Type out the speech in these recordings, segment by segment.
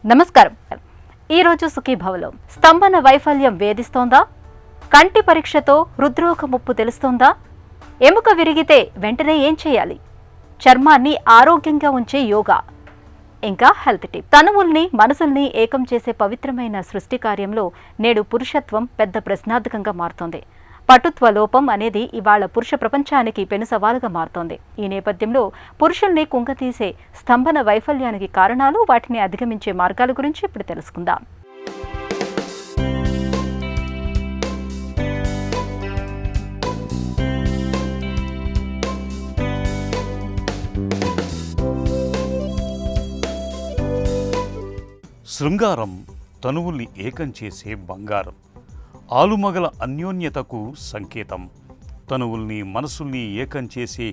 నమస్కారం. ఈరోజు సుఖీభవలో స్తంభన వైఫల్యం వేధిస్తోందా? కంటి పరీక్షతో హృద్రోగ ముప్పు తెలుస్తోందా? ఎముక విరిగితే వెంటనే ఏం చేయాలి? చర్మాన్ని ఆరోగ్యంగా ఉంచే యోగా, ఇంకా హెల్త్ టిప్. తనువుల్ని మనసుల్ని ఏకం చేసే పవిత్రమైన సృష్టి కార్యంలో నేడు పురుషత్వం పెద్ద ప్రశ్నార్థకంగా మారుతోంది. పటుత్వ లోపం అనేది ఇవాళ పురుష ప్రపంచానికి పెను సవాలుగా మారుతోంది. ఈ నేపథ్యంలో పురుషుల్ని కుంగతీసే స్తంభన వైఫల్యానికి కారణాలు, వాటిని అధిగమించే మార్గాల గురించి ఇప్పుడు తెలుసుకుందాం. శృంగారం తనువుల్ని ఏకం చేసే బంగారం, ఆలుమగల అన్యోన్యతకు సంకేతం. తనువుల్ని మనసుల్ని ఏకం చేసే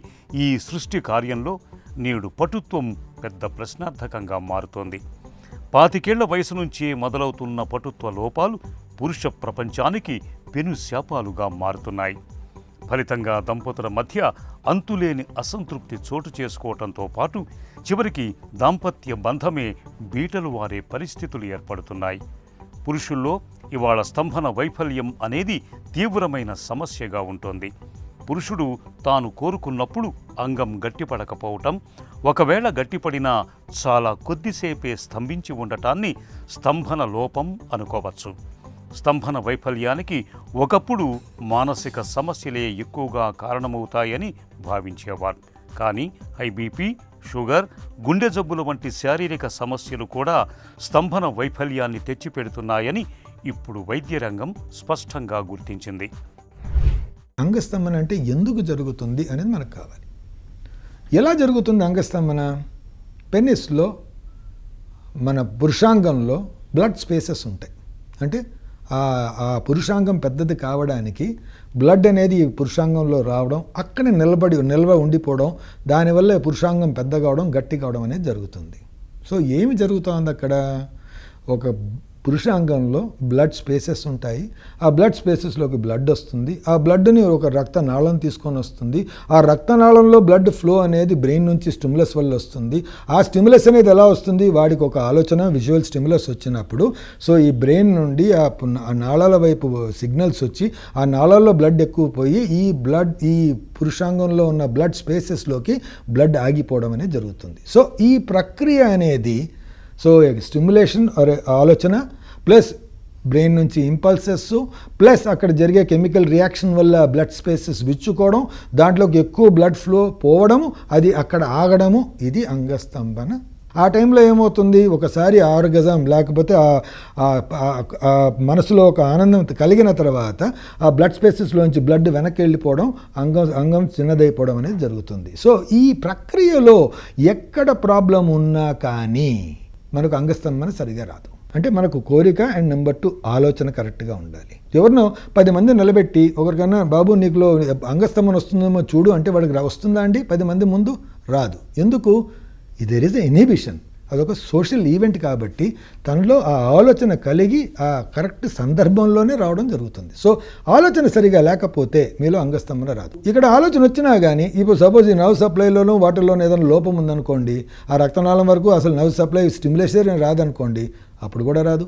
ఈ సృష్టి కార్యంలో నేడు పటుత్వం పెద్ద ప్రశ్నార్థకంగా మారుతోంది. 25 వయసు నుంచే మొదలవుతున్న పటుత్వ లోపాలు పురుష ప్రపంచానికి పెను శాపాలుగా మారుతున్నాయి. ఫలితంగా దంపతుల మధ్య అంతులేని అసంతృప్తి చోటు చేసుకోవటంతో పాటు చివరికి దాంపత్య బంధమే బీటలు వారే పరిస్థితులు ఏర్పడుతున్నాయి. పురుషుల్లో ఇవాళ స్తంభన వైఫల్యం అనేది తీవ్రమైన సమస్యగా ఉంటుంది. పురుషుడు తాను కోరుకున్నప్పుడు అంగం గట్టిపడకపోవటం, ఒకవేళ గట్టిపడినా చాలా కొద్దిసేపే స్తంభించి ఉండటాన్ని స్తంభన లోపం అనుకోవచ్చు. స్తంభన వైఫల్యానికి ఒకప్పుడు మానసిక సమస్యలే ఎక్కువగా కారణమవుతాయని భావించేవారు. కానీ హై బీపీ, షుగర్, గుండె జబ్బుల వంటి శారీరక సమస్యలు కూడా స్తంభన వైఫల్యాన్ని తెచ్చిపెడుతున్నాయని ఇప్పుడు వైద్య రంగం స్పష్టంగా గుర్తించింది. అంగస్తంభన అంటే ఎందుకు జరుగుతుంది అనేది మనకు కావాలి. ఎలా జరుగుతుంది అంగస్తంభన? పెనిస్లో, మన పురుషాంగంలో బ్లడ్ స్పేసెస్ ఉంటాయి. అంటే ఆ పురుషాంగం పెద్దది కావడానికి బ్లడ్ అనేది పురుషాంగంలో రావడం, అక్కడ నిల్వ ఉండిపోవడం, దానివల్ల పురుషాంగం పెద్ద కావడం, గట్టి కావడం అనేది జరుగుతుంది. సో ఏమి జరుగుతుంది అక్కడ? ఒక పురుషాంగంలో బ్లడ్ స్పేసెస్ ఉంటాయి. ఆ బ్లడ్ స్పేసెస్లోకి బ్లడ్ వస్తుంది. ఆ బ్లడ్ని ఒక రక్తనాళం తీసుకొని వస్తుంది. ఆ రక్తనాళంలో బ్లడ్ ఫ్లో అనేది బ్రెయిన్ నుంచి స్టిమ్యులస్ వల్ల వస్తుంది. ఆ స్టిమ్యులస్ అనేది ఎలా వస్తుంది? వాడికి ఒక ఆలోచన, విజువల్ స్టిమ్యులస్ వచ్చినప్పుడు సో ఈ బ్రెయిన్ నుండి ఆ నాళాల వైపు సిగ్నల్స్ వచ్చి ఆ నాళాల్లో బ్లడ్ ఎక్కువ పోయి ఈ పురుషాంగంలో ఉన్న బ్లడ్ స్పేసెస్లోకి బ్లడ్ ఆగిపోవడం అనేది జరుగుతుంది. సో ఈ ప్రక్రియ అనేది స్టిమ్యులేషన్ ఆలోచన ప్లస్ బ్రెయిన్ నుంచి ఇంపల్సెస్ ప్లస్ అక్కడ జరిగే కెమికల్ రియాక్షన్ వల్ల బ్లడ్ స్పేసెస్ విచ్చుకోవడం, దాంట్లోకి ఎక్కువ బ్లడ్ ఫ్లో పోవడము, అది అక్కడ ఆగడము, ఇది అంగస్తంభన. ఆ టైంలో ఏమవుతుంది? ఒకసారి ఆర్గజం లేకపోతే మనసులో ఒక ఆనందం కలిగిన తర్వాత ఆ బ్లడ్ స్పేసెస్లోంచి బ్లడ్ వెనక్కి వెళ్ళిపోవడం, అంగం చిన్నదైపోవడం అనేది జరుగుతుంది. సో ఈ ప్రక్రియలో ఎక్కడ ప్రాబ్లం ఉన్నా కానీ మనకు అంగస్తంభన సరిగా రాదు. అంటే మనకు కోరిక అండ్ నెంబర్ 2 ఆలోచన కరెక్ట్గా ఉండాలి. ఎవరినో 10 మంది నిలబెట్టి ఒకరికన్నా బాబు నీకులో అంగస్తంభన వస్తుందేమో చూడు అంటే వాడికి వస్తుందా అండి? 10 మంది ముందు రాదు. ఎందుకు? There is a inhibition. అదొక సోషల్ ఈవెంట్ కాబట్టి తనలో ఆ ఆలోచన కలిగి ఆ కరెక్ట్ సందర్భంలోనే రావడం జరుగుతుంది. సో ఆలోచన సరిగా లేకపోతే మీలో అంగస్తంభన రాదు. ఇక్కడ ఆలోచన వచ్చినా కానీ ఇప్పుడు సపోజ్ ఈ నర్వ్ సప్లైలోనూ వాటిల్లోనూ ఏదైనా లోపం ఉందనుకోండి, ఆ రక్తనాళం వరకు అసలు నర్వ్ సప్లై స్టిమ్యులేషన్ రాదనుకోండి, అప్పుడు కూడా రాదు.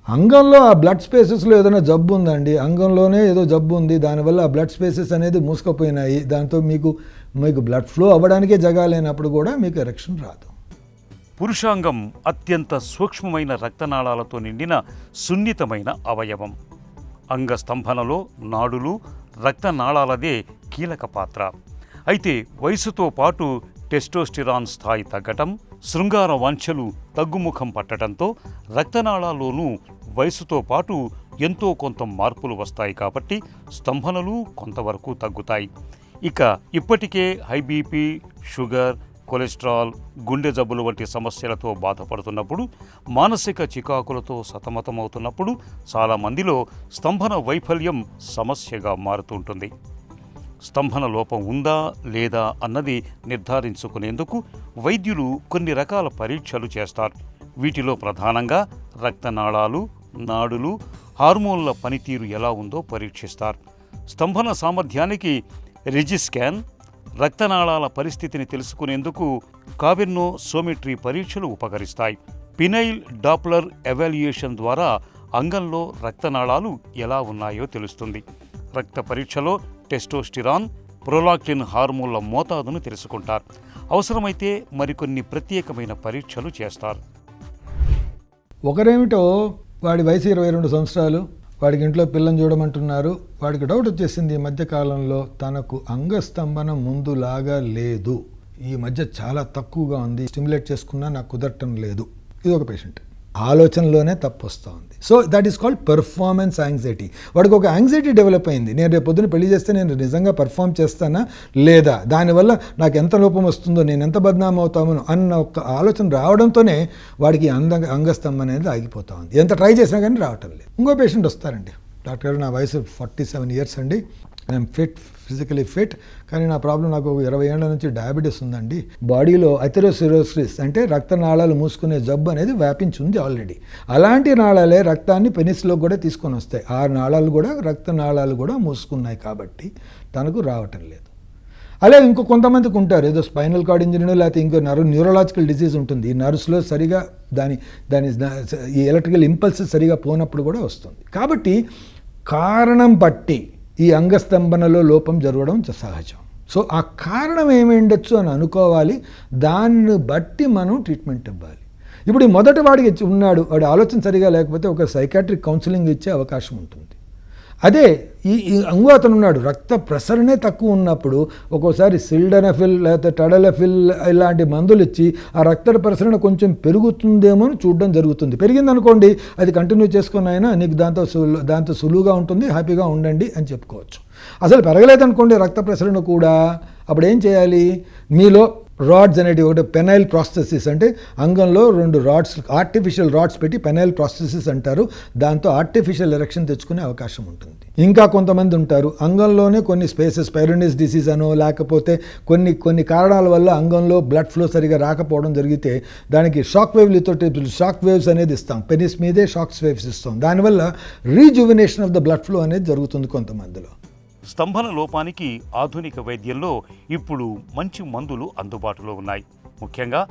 అంగంలో ఆ బ్లడ్ స్పేసెస్లో ఏదైనా జబ్బు ఉందండి, అంగంలోనే ఏదో జబ్బు ఉంది, దానివల్ల ఆ బ్లడ్ స్పేసెస్ అనేది మూసుకుపోయినాయి, దాంతో మీకు బ్లడ్ ఫ్లో అవ్వడానికే జగాలేనప్పుడు కూడా మీకు ఎరెక్షన్ రాదు. పురుషాంగం అత్యంత సూక్ష్మమైన రక్తనాళాలతో నిండిన సున్నితమైన అవయవం. అంగస్తంభనలో నాడులు, రక్తనాళాలదే కీలక పాత్ర. అయితే వయసుతో పాటు టెస్టోస్టిరాన్ స్థాయి తగ్గటం, శృంగార వాంఛలు తగ్గుముఖం పట్టడంతో రక్తనాళాల్లోనూ వయసుతో పాటు ఎంతో కొంత మార్పులు వస్తాయి. కాబట్టి స్తంభనలు కొంతవరకు తగ్గుతాయి. ఇక ఇప్పటికే హై బీపీ, షుగర్, కొలెస్ట్రాల్, గుండె జబ్బులు వంటి సమస్యలతో బాధపడుతున్నప్పుడు, మానసిక చికాకులతో సతమతమవుతున్నప్పుడు చాలామందిలో స్తంభన వైఫల్యం సమస్యగా మారుతుంటుంది. స్తంభన లోపం ఉందా లేదా అన్నది నిర్ధారించుకునేందుకు వైద్యులు కొన్ని రకాల పరీక్షలు చేస్తారు. వీటిలో ప్రధానంగా రక్తనాళాలు, నాడులు, హార్మోన్ల పనితీరు ఎలా ఉందో పరీక్షిస్తారు. స్తంభన సామర్థ్యానికి రిజిస్కాన్, రక్తనాళాల పరిస్థితిని తెలుసుకునేందుకు కావెర్నోసోమెట్రీ పరీక్షలు ఉపకరిస్తాయి. పినైల్ డాప్లర్ ఎవాల్యుయేషన్ ద్వారా అంగంలో రక్తనాళాలు ఎలా ఉన్నాయో తెలుస్తుంది. రక్త పరీక్షలో టెస్టోస్టిరాన్, ప్రొలాక్టిన్ హార్మోన్ల మోతాదును తెలుసుకుంటారు. అవసరమైతే మరికొన్ని ప్రత్యేకమైన పరీక్షలు చేస్తారు. ఒకరేమిటో వాడి వయసు 22 సంవత్సరాలు, వాడికి ఇంట్లో పిల్లని చూడమంటున్నారు. వాడికి డౌట్ వచ్చేసింది ఈ మధ్యకాలంలో తనకు అంగస్తంభన ముందులాగా లేదు, ఈ మధ్య చాలా తక్కువగా ఉంది, స్టిమ్యులేట్ చేసుకున్నా నాకు కుదరటం లేదు. ఇది ఒక పేషెంట్. ఆలోచనలోనే తప్పు వస్తూ ఉంది. So that is called performance anxiety. వాడికి ఒక యాంగ్జైటీ డెవలప్ అయింది. నేను రేపు పొద్దున పెళ్లి చేస్తే నేను నిజంగా పర్ఫామ్ చేస్తానా లేదా, దానివల్ల నాకు ఎంత లోపం వస్తుందో, నేను ఎంత బద్నామం అవుతామో అన్న ఒక ఆలోచన రావడంతోనే వాడికి అంగస్తంభం అనేది ఆగిపోతా ఉంది. ఎంత ట్రై చేసినా కానీ రావటం లేదు. ఇంకో పేషెంట్ వస్తారండి, డాక్టర్ గారు నా వయసు 47 ఇయర్స్ అండి, ఐఎమ్ ఫిజికలీ ఫిట్, కానీ నా ప్రాబ్లం నాకు 20 ఏళ్ల నుంచి డయాబెటీస్ ఉందండి, బాడీలో అథెరోసిరోసిస్ అంటే రక్తనాళాలు మూసుకునే జబ్బు అనేది వ్యాపించి ఉంది ఆల్రెడీ. అలాంటి నాళాలే రక్తాన్ని పెనిస్లో కూడా తీసుకొని వస్తాయి. ఆ నాళాలు కూడా రక్తనాళాలు కూడా మూసుకున్నాయి కాబట్టి తనకు రావటం లేదు. అలాగే ఇంకో కొంతమందికి ఉంటారు, ఏదో స్పైనల్ కార్డ్ ఇంజరీ లేకపోతే ఇంకో న్యూరలాజికల్ డిసీజ్ ఉంటుంది, ఈ నర్వ్స్లో సరిగా దాని ఈ ఎలక్ట్రికల్ ఇంపల్సెస్ సరిగా పోనప్పుడు కూడా వస్తుంది. కాబట్టి కారణం బట్టి ఈ అంగస్తంభనలో లోపం జరగడం సహజం. సో ఆ కారణం ఏమైండొచ్చు అని అనుకోవాలి, దాన్ని బట్టి మనం ట్రీట్మెంట్ ఇవ్వాలి. ఇప్పుడు ఈ మొదటి వాడికి ఉన్నాడు, వాడి ఆలోచన సరిగా లేకపోతే ఒక సైకాట్రిక్ కౌన్సిలింగ్ ఇచ్చే అవకాశం ఉంటుంది. అదే ఈ అతను ఉన్నాడు, రక్త ప్రసరణే తక్కువ ఉన్నప్పుడు ఒక్కోసారి సిల్డనఫిల్ లేకపోతే టడలఫిల్ ఇలాంటి మందులు ఇచ్చి ఆ రక్త ప్రసరణ కొంచెం పెరుగుతుందేమో అని చూడడం జరుగుతుంది. పెరిగిందనుకోండి, అది కంటిన్యూ చేసుకుని అయినా నీకు దాంతో సులువుగా ఉంటుంది, హ్యాపీగా ఉండండి అని చెప్పుకోవచ్చు. అసలు పెరగలేదనుకోండి రక్త ప్రసరణ కూడా, అప్పుడు ఏం చేయాలి, మీలో రాడ్స్ అనేటివి, ఒకటి పెనైల్ ప్రాస్థెసిస్ అంటే అంగంలో 2 రాడ్స్, ఆర్టిఫిషియల్ రాడ్స్ పెట్టి పెనైల్ ప్రాస్థెసిస్ అంటారు, దాంతో ఆర్టిఫిషియల్ ఎరెక్షన్ తెచ్చుకునే అవకాశం ఉంటుంది. ఇంకా కొంతమంది ఉంటారు అంగంలోనే కొన్ని స్పేసెస్, పైరోనిస్ డిసీజ్ అనో లేకపోతే కొన్ని కారణాల వల్ల అంగంలో బ్లడ్ ఫ్లో సరిగా రాకపోవడం జరిగితే దానికి షాక్ వేవ్స్ అనేది ఇస్తాం, పెనిస్ మీదే షాక్ వేవ్స్ ఇస్తాం, దానివల్ల rejuvenation of the blood flow అనేది జరుగుతుంది కొంతమందిలో. స్తంభన లోపానికి ఆధునిక వైద్యంలో ఇప్పుడు మంచి మందులు అందుబాటులో ఉన్నాయి. ముఖ్యంగా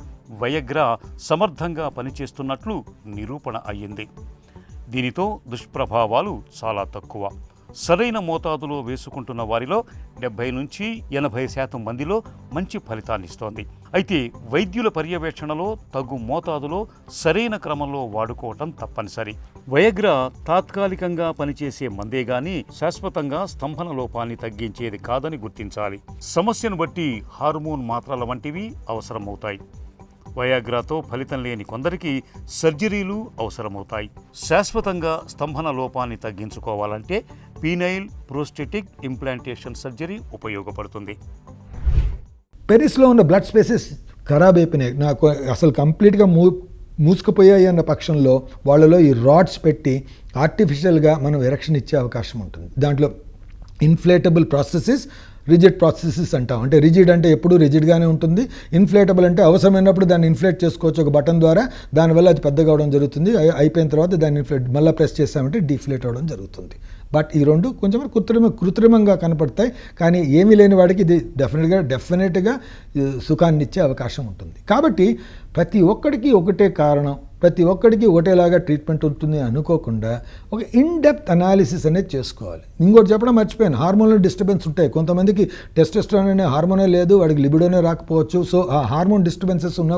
వయగ్రా సమర్థంగా పనిచేస్తున్నట్లు నిరూపణ అయ్యింది. దీనితో దుష్ప్రభావాలు చాలా తక్కువ. సరైన మోతాదులో వేసుకుంటున్న వారిలో 70 నుంచి 80% మందిలో మంచి ఫలితాన్నిస్తోంది. అయితే వైద్యుల పర్యవేక్షణలో తగు మోతాదులో సరైన క్రమంలో వాడుకోవటం తప్పనిసరి. వయగ్రా తాత్కాలికంగా పనిచేసే మందే గాని శాశ్వతంగా స్తంభన లోపాన్ని తగ్గించేది కాదని గుర్తించాలి. సమస్యను బట్టి హార్మోన్ మాత్రల వంటివి అవసరమవుతాయి. వయాగ్రాతో ఫలితం లేని కొందరికి సర్జరీలు అవసరమవుతాయి. శాశ్వతంగా స్తంభన లోపాన్ని తగ్గించుకోవాలంటే పీనైల్ ప్రోస్టెటిక్ ఇంప్లాంటేషన్ సర్జరీ ఉపయోగపడుతుంది. పెరిస్లో ఉన్న బ్లడ్ స్పేసెస్ ఖరాబ్ అయిపోయినాయి, నాకు అసలు కంప్లీట్గా మూసుకుపోయాయి అన్న పక్షంలో వాళ్ళలో ఈ రాడ్స్ పెట్టి ఆర్టిఫిషియల్గా మనం ఎరెక్షన్ ఇచ్చే అవకాశం ఉంటుంది. దాంట్లో ఇన్ఫ్లేటబుల్ ప్రాసెసెస్, రిజిడ్ ప్రాసెసెస్ అంటాం. అంటే రిజిడ్ అంటే ఎప్పుడు రిజిడ్గానే ఉంటుంది, ఇన్ఫ్లేటబుల్ అంటే అవసరమైనప్పుడు దాన్ని ఇన్ఫ్లేట్ చేసుకోవచ్చు ఒక బటన్ ద్వారా, దానివల్ల అది పెద్దగా అవడం జరుగుతుంది. అయిపోయిన తర్వాత దాన్ని ఇన్ఫ్లేట్ మళ్ళీ ప్రెస్ చేసామంటే డీఫ్లేట్ అవడం జరుగుతుంది. బట్ ఈ రెండు కొంచెం కృత్రిమంగా కనపడతాయి, కానీ ఏమీ లేని వాడికి ఇది డెఫినెట్గా సుఖాన్ని ఇచ్చే అవకాశం ఉంటుంది. కాబట్టి ప్రతి ఒక్కడికి ఒకటే కారణం, ప్రతి ఒక్కడికి ఒకటేలాగా ట్రీట్మెంట్ ఉంటుంది అనుకోకుండా ఒక ఇన్డెప్త్ అనాలిసిస్ అనేది చేసుకోవాలి. ఇంకోటి చెప్పడం మర్చిపోయాను, హార్మోనల్ డిస్టర్బెన్స్ ఉంటాయి. కొంతమందికి టెస్టోస్టెరాన్ అనే హార్మోనే లేదు, వాడికి లిబిడోనే రాకపోవచ్చు. సో ఆ హార్మోన్ డిస్టర్బెన్సెస్ ఉన్న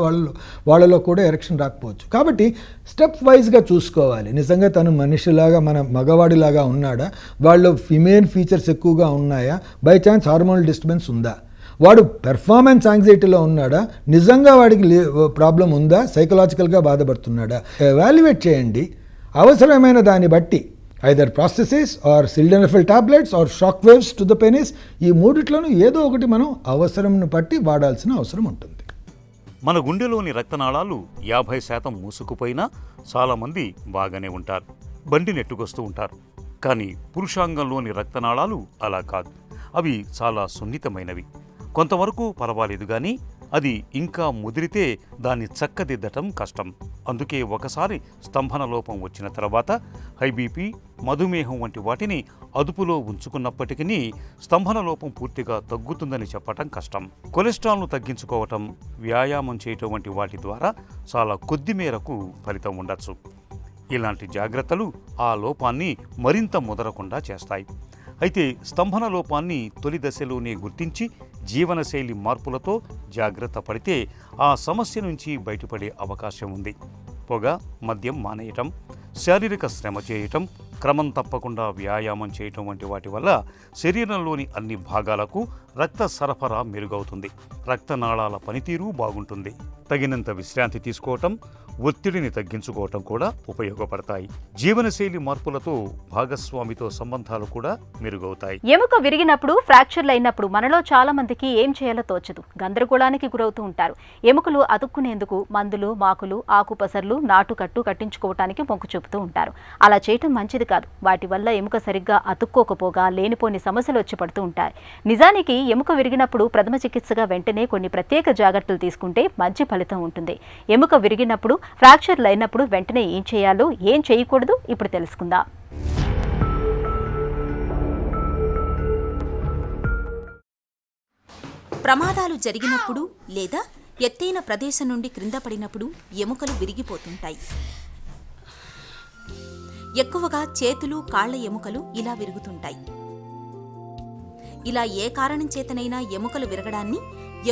వాళ్ళలో కూడా ఎరెక్షన్ రాకపోవచ్చు. కాబట్టి స్టెప్ వైజ్గా చూసుకోవాలి. నిజంగా తను మనిషిలాగా మన మగవాడిలాగా ఉన్నాడా, వాళ్ళు ఫిమేల్ ఫీచర్స్ ఎక్కువగా ఉన్నాయా, బై ఛాన్స్ హార్మోనల్ డిస్టర్బెన్స్ ఉందా, వాడు పెర్ఫార్మెన్స్ యాంగ్జైటీలో ఉన్నాడా, నిజంగా వాడికి ప్రాబ్లం ఉందా, సైకలాజికల్గా బాధపడుతున్నాడా, ఎవాల్యుయేట్ చేయండి. అవసరమైన దాన్ని బట్టి either prosthesis or sildenafil tablets or shock waves to the penis, ఈ మూడిట్లోనూ ఏదో ఒకటి మనం అవసరంను బట్టి వాడాల్సిన అవసరం ఉంటుంది. మన గుండెలోని రక్తనాళాలు 50% మూసుకుపోయినా చాలామంది బాగానే ఉంటారు, బండి నెట్టుకొస్తూ ఉంటారు. కానీ పురుషాంగంలోని రక్తనాళాలు అలా కాదు, అవి చాలా సున్నితమైనవి. కొంతవరకు పర్వాలేదు కానీ అది ఇంకా ముదిరితే దాన్ని చక్కదిద్దటం కష్టం. అందుకే ఒకసారి స్తంభన లోపం వచ్చిన తర్వాత హై బీపీ, మధుమేహం వంటి వాటిని అదుపులో ఉంచుకున్నప్పటికీ స్తంభన లోపం పూర్తిగా తగ్గుతుందని చెప్పటం కష్టం. కొలెస్ట్రాల్ను తగ్గించుకోవటం, వ్యాయామం చేయటం వంటి వాటి ద్వారా చాలా కొద్ది మేరకు ఫలితం ఉండొచ్చు. ఇలాంటి జాగ్రత్తలు ఆ లోపాన్ని మరింత ముదరకుండా చేస్తాయి. అయితే స్తంభన లోపాన్ని తొలి దశలోనే గుర్తించి జీవనశైలి మార్పులతో జాగ్రత్త పడితే ఆ సమస్య నుంచి బయటపడే అవకాశం ఉంది. పొగ, మద్యం మానేయటం, శారీరక శ్రమ చేయటం, క్రమం తప్పకుండా వ్యాయామం చేయటం వంటి వాటి వల్ల శరీరంలోని అన్ని భాగాలకు రక్త సరఫరా మెరుగవుతుంది. రక్తనాళాల పనితీరు బాగుంటుంది. తగినంత విశ్రాంతి తీసుకోవటం, ఒత్తిడిని తగ్గించుకోవటం కూడా ఉపయోగపడతాయి. జీవనశైలి మార్పులతో భాగస్వామితో సంబంధాలు కూడా మెరుగవుతాయి. ఎముక విరిగినప్పుడు, ఫ్రాక్చర్లు అయినప్పుడు మనలో చాలా మందికి ఏం చేయాలో తోచదు, గందరగోళానికి గురవుతూ ఉంటారు. ఎముకలు అతుక్కునేందుకు మందులు, మాకులు, ఆకుపసర్లు, నాటుకట్టు కట్టించుకోవటానికి మొగ్గు చూపుతూ ఉంటారు. అలా చేయటం మంచిది కాదు. వాటి వల్ల ఎముక సరిగ్గా అతుక్కోకపోగా లేనిపోని సమస్యలు వచ్చి పడుతూ ఉంటాయి. నిజానికి ఎముక విరిగినప్పుడు ప్రథమ చికిత్సగా వెంటనే కొన్ని ప్రత్యేక జాగ్రత్తలు తీసుకుంటే మంచి ఫలితం ఉంటుంది. ఎముక విరిగినప్పుడు, ఫ్రాక్చర్లు అయినప్పుడు వెంటనే ఏం చేయాలో, ఏం చేయకూడదు ఇప్పుడు తెలుసుకుందాం. ప్రమాదాలు జరిగినప్పుడు లేదా ఎత్తైన ప్రదేశం నుండి క్రింద పడినప్పుడు ఎముకలు విరిగిపోతుంటాయి. ఎక్కువగా చేతులు, కాళ్ల ఎముకలు ఇలా విరుగుతుంటాయి. ఇలా ఏ కారణం చేతనైనా ఎముకలు విరగడాన్ని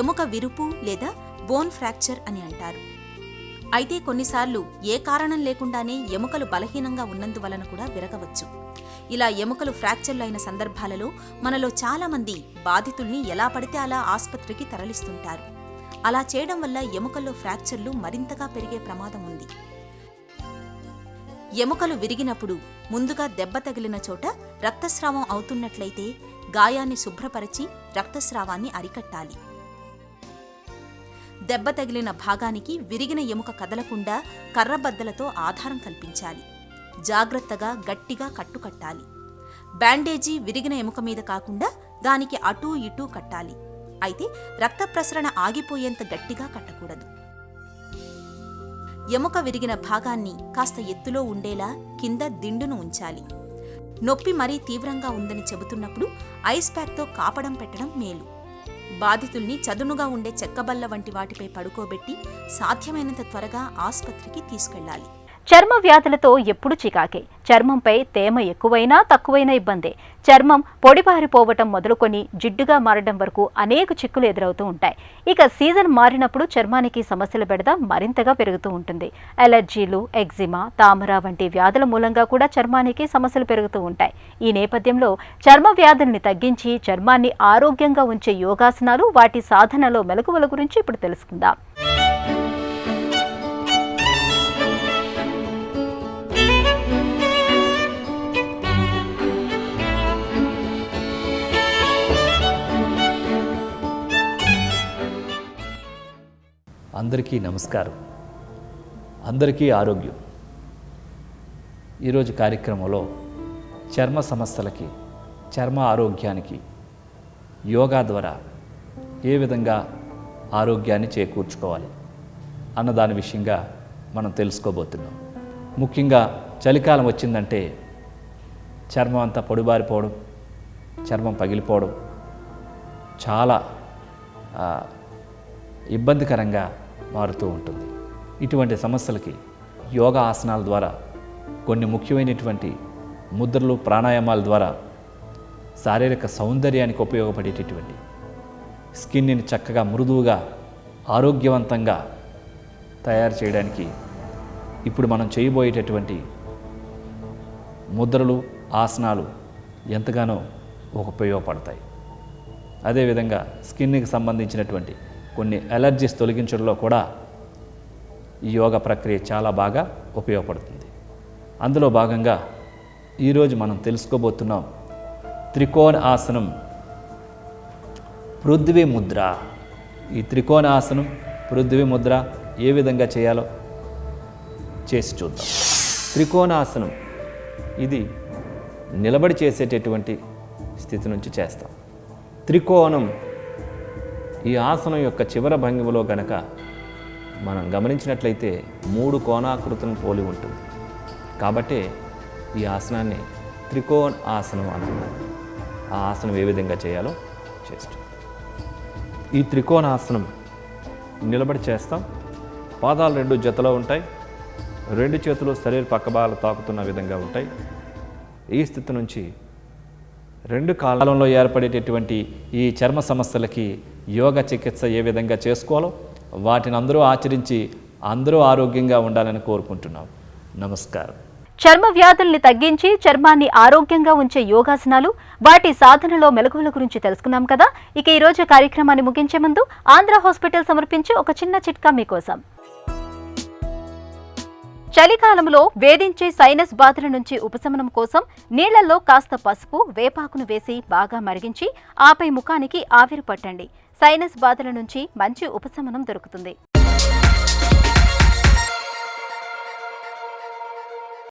ఎముక విరుపు లేదా బోన్ ఫ్రాక్చర్ అని అంటారు. అయితే కొన్నిసార్లు ఏ కారణం లేకుండానే ఎముకలు బలహీనంగా ఉన్నందువలన కూడా విరగవచ్చు. ఇలా ఎముకలు ఫ్రాక్చర్లు అయిన సందర్భాలలో మనలో చాలామంది బాధితుల్ని ఎలా పడితే అలా ఆసుపత్రికి తరలిస్తుంటారు. అలా చేయడం వల్ల ఎముకల్లో ఫ్రాక్చర్లు మరింతగా పెరిగే ప్రమాదం ఉంది. ఎముకలు విరిగినప్పుడు ముందుగా దెబ్బ తగిలిన చోట రక్తస్రావం అవుతున్నట్లయితే గాయాన్ని శుభ్రపరిచి రక్తస్రావాన్ని అరికట్టాలి. దెబ్బ తగిలిన భాగానికి విరిగిన ఎముక కదలకుండా కర్రబద్దలతో ఆధారం కల్పించాలి. జాగ్రత్తగా గట్టిగా కట్టుకట్టాలి. బ్యాండేజీ విరిగిన ఎముక మీద కాకుండా దానికి అటూ ఇటూ కట్టాలి. అయితే రక్త ప్రసరణ ఆగిపోయేంత గట్టిగా కట్టకూడదు. ఎముక విరిగిన భాగాన్ని కాస్త ఎత్తులో ఉండేలా కింద దిండును ఉంచాలి. నొప్పి మరీ తీవ్రంగా ఉందని చెబుతున్నప్పుడు ఐస్ ప్యాక్తో కాపడం పెట్టడం మేలు. బాధితుల్ని చదునుగా ఉండే చెక్కబల్ల వంటి వాటిపై పడుకోబెట్టి సాధ్యమైనంత త్వరగా ఆసుపత్రికి తీసుకెళ్లాలి. చర్మ వ్యాధులతో ఎప్పుడు చికాకే. చర్మంపై తేమ ఎక్కువైనా తక్కువైనా ఇబ్బందే. చర్మం పొడిబారిపోవటం మొదలుకొని జిడ్డుగా మారడం వరకు అనేక చిక్కులు ఎదురవుతూ ఉంటాయి. ఇక సీజన్ మారినప్పుడు చర్మానికి సమస్యల బెడద మరింతగా పెరుగుతూ ఉంటుంది. అలర్జీలు, ఎగ్జిమా, తామర వంటి వ్యాధుల మూలంగా కూడా చర్మానికి సమస్యలు పెరుగుతూ ఉంటాయి. ఈ నేపథ్యంలో చర్మ వ్యాధుల్ని తగ్గించి చర్మాన్ని ఆరోగ్యంగా ఉంచే యోగాసనాలు, వాటి సాధనలో మెలకువల గురించి ఇప్పుడు తెలుసుకుందాం. అందరికీ నమస్కారం. అందరికీ ఆరోగ్యం. ఈరోజు కార్యక్రమంలో చర్మ సమస్యలకి, చర్మ ఆరోగ్యానికి యోగా ద్వారా ఏ విధంగా ఆరోగ్యాన్ని చేకూర్చుకోవాలి అన్న దాని విషయంగా మనం తెలుసుకోబోతున్నాం. ముఖ్యంగా చలికాలం వచ్చిందంటే చర్మం అంతా పొడిబారిపోవడం, చర్మం పగిలిపోవడం చాలా ఇబ్బందికరంగా మారుతూ ఉంటుంది. ఇటువంటి సమస్యలకి యోగా ఆసనాల ద్వారా, కొన్ని ముఖ్యమైనటువంటి ముద్రలు, ప్రాణాయామాల ద్వారా శారీరక సౌందర్యానికి ఉపయోగపడేటటువంటి, స్కిన్ని చక్కగా మృదువుగా ఆరోగ్యవంతంగా తయారు చేయడానికి ఇప్పుడు మనం చేయబోయేటటువంటి ముద్రలు, ఆసనాలు ఎంతగానో ఉపయోగపడతాయి. అదేవిధంగా స్కిన్కి సంబంధించినటువంటి కొన్ని అలర్జీస్ తొలగించడంలో కూడా ఈ యోగా ప్రక్రియ చాలా బాగా ఉపయోగపడుతుంది. అందులో భాగంగా ఈరోజు మనం తెలుసుకోబోతున్నాం త్రికోణ ఆసనం, పృథ్వీ ముద్ర. ఈ త్రికోణ ఆసనం, పృథ్వీ ముద్ర ఏ విధంగా చేయాలో చేసి చూద్దాం. త్రికోణాసనం ఇది నిలబడి చేసేటటువంటి స్థితి నుంచి చేస్తాం. త్రికోణం ఈ ఆసనం యొక్క చివర భంగిమలో గనక మనం గమనించినట్లయితే 3 కోణాకృతులను పోలి ఉంటుంది. కాబట్టి ఈ ఆసనాన్ని త్రికోణ ఆసనం అంటున్నారు. ఆ ఆసనం ఏ విధంగా చేయాలో చేస్తాం. ఈ త్రికోణాసనం నిలబడి చేస్తాం. పాదాలు 2 జతలో ఉంటాయి. 2 చేతులు శరీర పక్క భాగాలు తాకుతున్న విధంగా ఉంటాయి. ఈ స్థితి నుంచి 2 కాలంలో ఏర్పడేటటువంటి ఈ చర్మ సమస్యలకి యోగ చికిత్స ఏ విధంగా చేసుకోవాలో వాటిని అందరూ ఆచరించి అందరూ ఆరోగ్యంగా ఉండాలని కోరుకుంటున్నాం. నమస్కారం. చర్మ వ్యాధుల్ని తగ్గించి చర్మాన్ని ఆరోగ్యంగా ఉంచే యోగాసనాలు, వాటి సాధనలో మెలకువల గురించి తెలుసుకున్నాం కదా. ఇక ఈ రోజు కార్యక్రమాన్ని ముగించే ముందు ఆంధ్ర హాస్పిటల్ సమర్పించే ఒక చిన్న చిట్కా మీకోసం. చలికాలంలో వేధించే సైనస్ బాధల నుంచి ఉపశమనం కోసం నీళ్లలో కాస్త పసుపు, వేపాకును వేసి బాగా మరిగించి ఆపై ముఖానికి ఆవిరి పట్టండి. సైనస్ బాధల నుంచి మంచి ఉపశమనం దొరుకుతుంది.